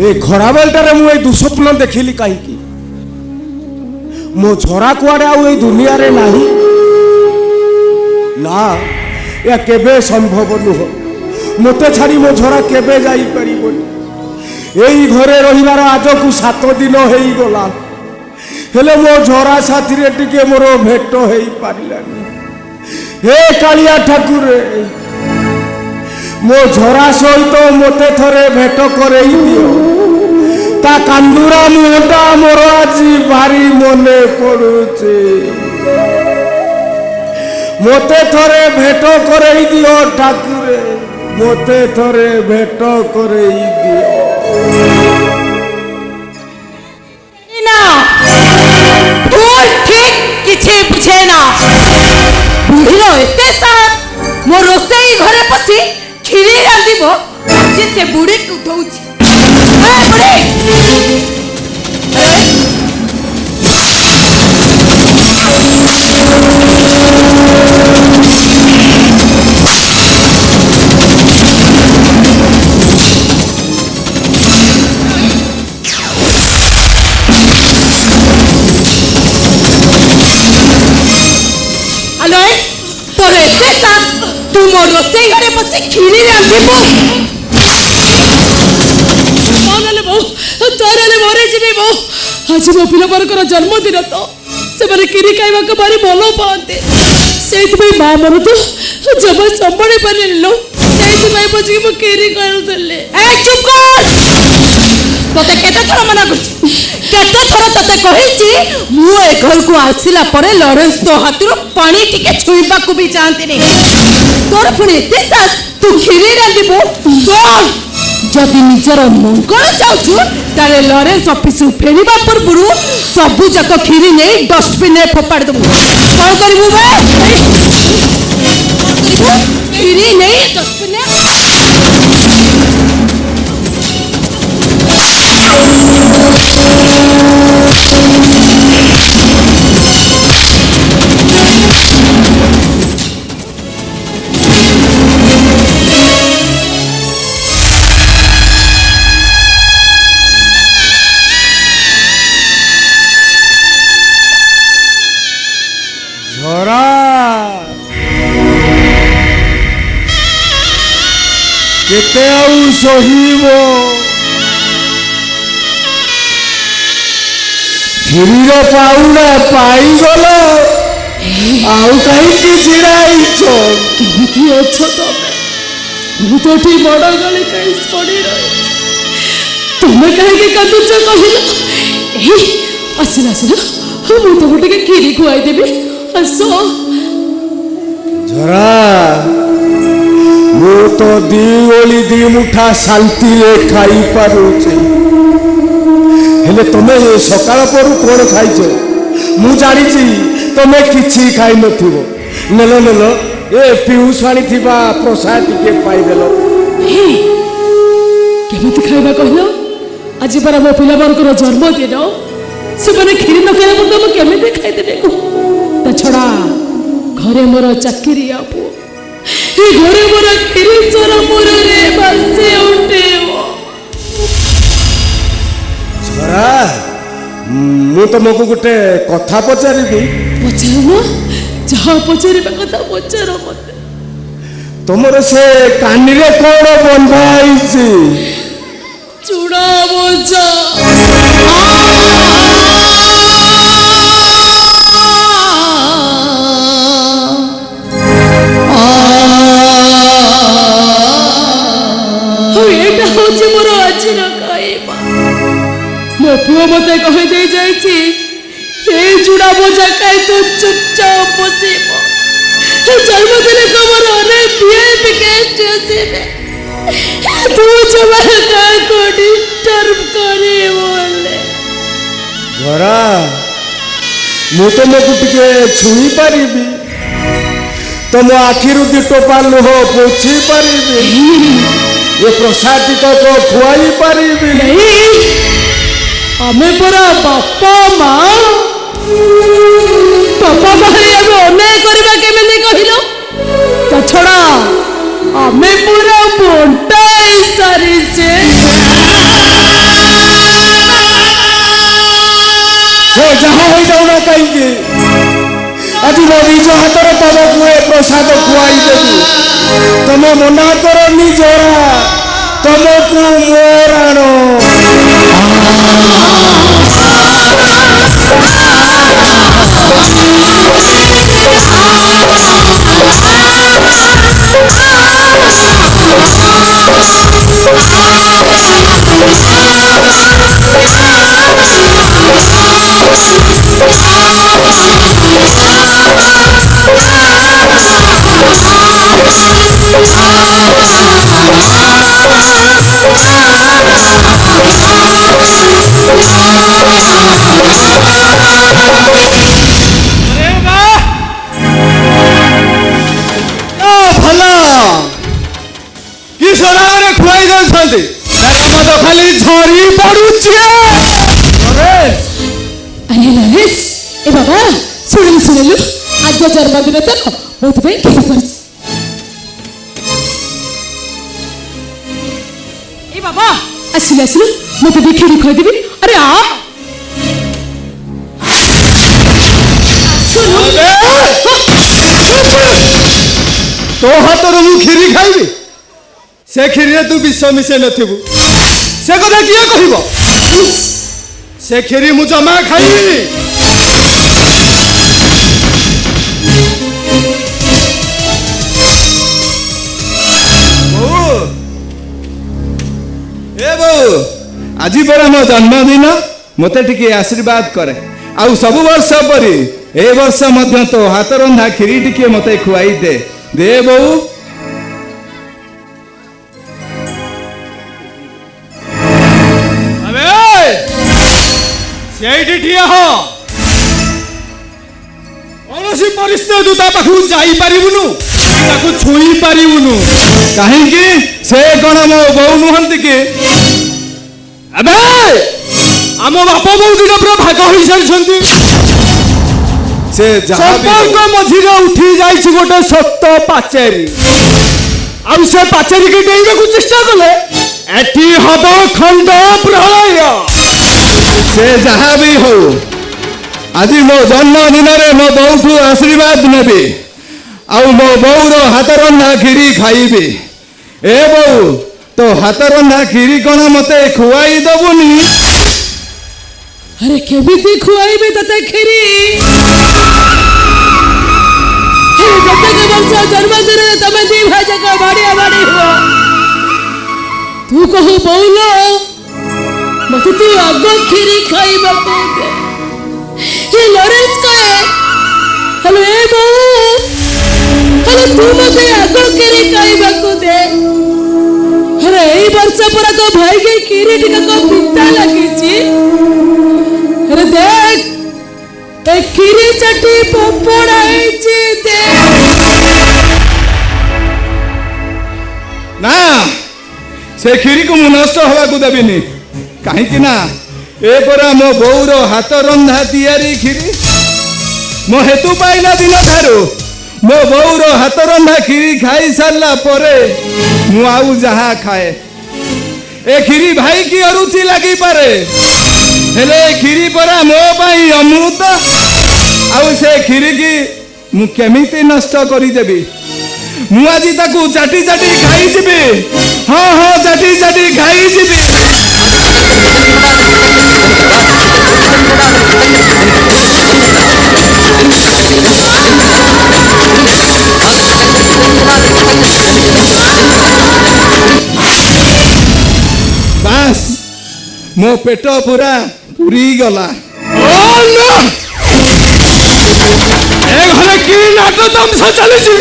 ए खरा बेलटारे मु ए दुस्वप्न देखिली कहीं मो झरा कुआडे आउ ए दुनिया रे नाही ना या केबे संभव नुह मते छाड़ी मो झरा केबे जाई परिबोनी एई घरे रहिबार आज को 7 दिन हेई गला हेले मो झरा साथी रे टिके मोर भेट हेई पारिलानी हे कालिया ठाकुर मो झरा सहित मते थरे भेट करई दियो ता कांदुरा मुहटा मोर आज भारी मने पड़ुचे मते थरे भेट करई दियो ठाकुर मते थरे भेट करई दियो ना भूल ठीक किछि बुझे ना बुढ़ीरो एते साहस मो रोसई घरे पसी खीरी रांधिबो जे से बुढ़ी को उठौछि ए बुढ़ी तोरे एते साहस तू मो रोसई घरे पसी खीरी रांधिबो आज मो पिला जन्मदिन तो से किरी खावा को भारी भल पाते से माँ मोर तो जब संभाली पारे बचिक मो किरी करुले चुप तोते केते थर मना केते थर तोते कहिछि मु ए घर को आसिला परे लॉरेंस तो हाथरो पानी टिके छुईबा को भी जानते नहीं तोर पुणी एते सास तू खीरी रांधिबो सुन जदि निजर मंगल चाहू ताले लॉरेंस ऑफिस फेरिबा पूर्व सबू जाक खीरी नहीं डस्टबिन में फोपाड़ दबु कौन करिबु बे खीरी नहीं डस्टबिन केते आउ सहीबो खीरीर पाउडा पाई गलो आउ कहीं की छिड़ाइछो केमिति अछो तमे मु तो ठीक बड़ गली कहीं पड़ी रही तुमे कहे के काटुछ कहिलो एही आसिला आसिला मु तो गोटे खीरी खुआई देबी हसो झरा मु तो दी ओली दी मुठा शांति रे खाई पारुचे हेले तमे सकाळ परू कोन खाइछो मु जानि छी तमे किछि खाइ नथिबो नेलो नेलो ए पिउस आनी थिबा प्रसाद के पाई देलो केमिति खाइबा कहलो आज पर मो पिला बरकर जन्मदिन से माने खीरी न खाइबा तो हम केमिति खाइ देबे ता छडा घरे मोर चाकरी आपो ए घरे मोर खीरी चोरा मोर रे बसे उठेबो छरा मु तुमको गोटे कथा पचारिबी पचारो जहा पचारिबा कथा पचारो मते तुमर से कानी रे कोन बंधा आइछि चूड़ा बोझा मो पुओ मते कहि दे जाइछि ए चूड़ा बोझा खाई तो चुपचाप बसिबो जन्मदिन कमर अरे वीआईपी गेस्ट आसीबे तू जमा का डिस्टर्ब करे बोले झरा मु तुमको टिके छुई पारिबी तुम आखिरु दी टोपा लुह पोछि पारिबी ये प्रसाद को खुआई पारिबी नहीं हमें परा बापा माँ बापा बाहरी अबे अन्याय करबा केमिति कहिलो ता छड़ा हमें पूरा बोंटा सारी छे ଯାହା ହୋଇଯାଉନା କାହିଁକି ଆଜି ମୋ ନିଜ ହାତରେ ତମକୁ ଏ ପ୍ରସାଦ ଖୁଆଇ ଦେବି ତମେ ମନା କରନି ଜରା ତମକୁ ମୋରାଣ କି ସରାରେ ଖୁଆଇ ଦେଉଛନ୍ତି ତ ଖାଲି ଝରି ପଡୁଛି ଆରେ ନରେଶ ଏ ବାବା ଶୁଣିଲୁ ଆଜି ଜନ୍ମଦିନ ତ ବହୁତ ପାଇଁ କ୍ଷୀରି କରିଛି ଏ ବାବା ଆସିଲୁ ମତେ ବି କ୍ଷୀରି ଖୁଆଇଦେବି ଆରେ ଆ ତୋ ହାତରୁ ମୁଁ କ୍ଷୀରି ଖାଇବି ସେ କ୍ଷୀରିରେ ତୁ ବିଷ ମିଶେଇ ନଥିବୁ ସେ କଥା କିଏ କହିବ ସେ କ୍ଷୀରି ମୁଁ ଜମା ଖାଇବିନି ବୋଉ ଏ ବୋଉ ଆଜି ପରା ମୋ ଜନ୍ମଦିନ ମତେ ଟିକେ ଆଶୀର୍ବାଦ କରେ ଆଉ ସବୁ ବର୍ଷ ପରି ଏ ବର୍ଷ ମଧ୍ୟ ତୋ ହାତ ରନ୍ଧା କ୍ଷୀରି ଟିକେ ମତେ ଖୁଆଇ ଦେ ବୋଉ ସେଇଠି ଠିଆ ହ କୌଣସି ପରିସ୍ଥିତି ତୁ ତା ପାଖକୁ ଯାଇପାରିବୁନୁ ତାକୁ ଛୁଇଁ ପାରିବୁନୁ କାହିଁକି ସେ କଣ ମୋ ବୋଉ ନୁହନ୍ତି କି ଏବେ ଆମ ବାପ ବୋଉ ଦିନ ପୁରା ଭାଗ ହୋଇସାରିଛନ୍ତି ସେ ସମ୍ପର୍କ ମଝିରେ ଉଠି ଯାଇଛି ଗୋଟେ ସତ ପାଚେରୀ ଆଉ ସେ ପାଚେରୀକି ଡେଇଁବାକୁ ଚେଷ୍ଟା କଲେ ଏଠି ହବ ଖଣ୍ଡ ପ୍ରଳୟ ସେ ଯାହା ବି ହଉ ଆଜି ମୋ ଜନ୍ମଦିନରେ ମୋ ବୋଉଠୁ ଆଶୀର୍ବାଦ ନେବି ଆଉ ମୋ ବୋଉର ହାତ ରନ୍ଧା କ୍ଷୀରି ଖାଇବି ଏ ବୋଉ ତୋ ହାତ ରନ୍ଧା କ୍ଷୀରି କଣ ମତେ ଖୁଆଇ ଦବୁନି ଆରେ କେମିତି ଖୁଆଇବି ତତେ କ୍ଷୀରି ପ୍ରତ୍ୟେକ ବର୍ଷ ଜନ୍ମଦିନରେ ତମେ ଦି ଭାଇ ଯାକ ବାଡ଼ିଆ ବାଡ଼ି ହୁଅ ତୁ କହୁ ବୋଉଲ ମତେ ତୁ ଆଗ କ୍ଷୀରି ଖାଇବାକୁ ଦେ ଏ ଲରେନ୍ସ କହେ ହ୍ୟାଲୋ ଏ ବୋଉ ହ୍ୟାଲୋ ତୁ ମତେ ଆଗ କ୍ଷୀରି ଖାଇବାକୁ ଦେ ଆରେ ଏଇ ବର୍ଷ ପରା ତୋ ଭାଇକି କ୍ଷୀରି ଟିକେ ପିତା ଲାଗିଛି ଆରେ ଦେখ ଏ କ୍ଷୀରି ଚାଟି ପପଡ଼ା ହେଇଛି ଦେ ନା ସେ କ୍ଷୀରିକୁ ମୁଁ ନଷ୍ଟ ହବାକୁ ଦେବିନି କାହିଁକି ନା ଏ ପରା ମୋ ବୋଉର ହାତ ରନ୍ଧା ତିଆରି କ୍ଷୀରି ମୋ ହେତୁ ପାଇଲା ଦିନ ଠାରୁ ମୋ ବୋଉର ହାତ ରନ୍ଧା କ୍ଷୀରି ଖାଇ ସାରିଲା ପରେ ମୁଁ ଆଉ ଯାହା ଖାଏ ଏ କ୍ଷୀରି ଭାଇ କି ଅରୁଚି ଲାଗିପାରେ ହେଲେ କ୍ଷୀରି ପରା ମୋ ପାଇଁ ଅମୃତ ଆଉ ସେ କ୍ଷୀରିକି ମୁଁ କେମିତି ନଷ୍ଟ କରିଦେବି ମୁଁ ଆଜି ତାକୁ ଚାଟି ଚାଟି ଖାଇଯିବି ହଁ ଚାଟି ଚାଟି ଖାଇଯିବି ବାସ୍ ମୋ ପେଟ ପୁରା ପୁରୀ ଗଲା ଏ ଘରେ କି ନାଟ ତମସା ଚାଲିଛି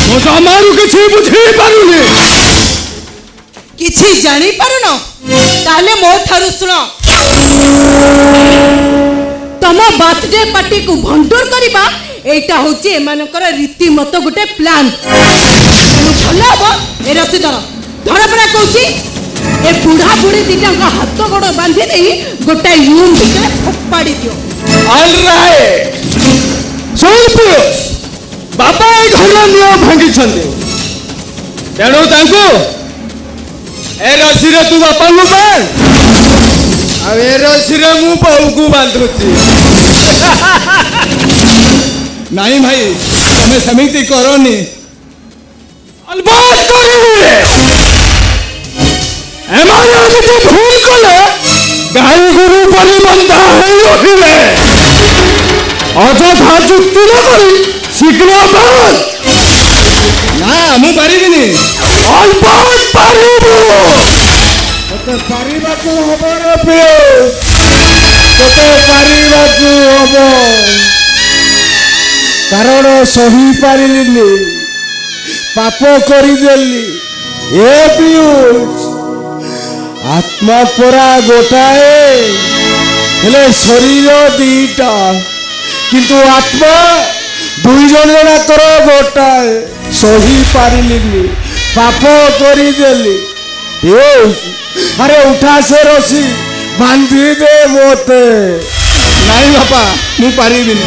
ମୁଁ ଜମାରୁ କିଛି ବୁଝି ପାରୁନି କିଛି ଜାଣି ପାରୁନ ତାହେଲେ ମୋ ଠାରୁ ଶୁଣ ତମ ବାର୍ଥଡେ ପାର୍ଟିକୁ ଭଣ୍ଡୁର କରିବା এইটা হচ্ছে এমানଙ୍କର রীতিমতো গোটে প্ল্যান ভাল হব এ রসি ধর ধর পড়া কৌছি এ বুড়া বুড়ি দিটাঙ্ক হাত গোড় বাঁধি দেই গোটাই রুম ভিতরে ফোপাড়ি দিও অলরাইট সোলপুস বাবা এই ঘর নিয়ম ভাঙ্গিছন্তি তেণু তাঙ্কু এ রসিরে তু বাপাঙ্কু ଆଉ ଏ ରସିରେ ମୁଁ ବୋଉକୁ ବାନ୍ଧୁଛି। ନାଇଁ ଭାଇ ତମେ ସେମିତି କରନି। अलबत करिबे एमाने যদি ভুল কলে গাই গরু পরি বন্ধা হয়ে রহিবে অযথা যুক্তি ন করি শীঘ্র বল ନା ମୁଁ ପାରିବିନି। अलबत পারিবু ତତେ ପାରିବାକୁ ହବ ରେ ପିଅ, ତତେ ପାରିବାକୁ ହବ। କାରଣ ସହି ପାରିଲିନି, ପାପ କରିଦେଲି। ଏ ପିୟୁଷ ଆତ୍ମା ପରା ଗୋଟାଏ ହେଲେ ଶରୀର ଦିଟା, କିନ୍ତୁ ଆତ୍ମା ଦୁଇ ଜଣ ଯାକର ଗୋଟାଏ। ସହି ପାରିଲିନି, ପାପ କରିଦେଲି। ପିୟୁଷ ଆରେ ଉଠା ସେ ରସି ବାନ୍ଧି ଦେ ମୋତେ। ନାଇଁ ବାପା ମୁଁ ପାରିବିନି।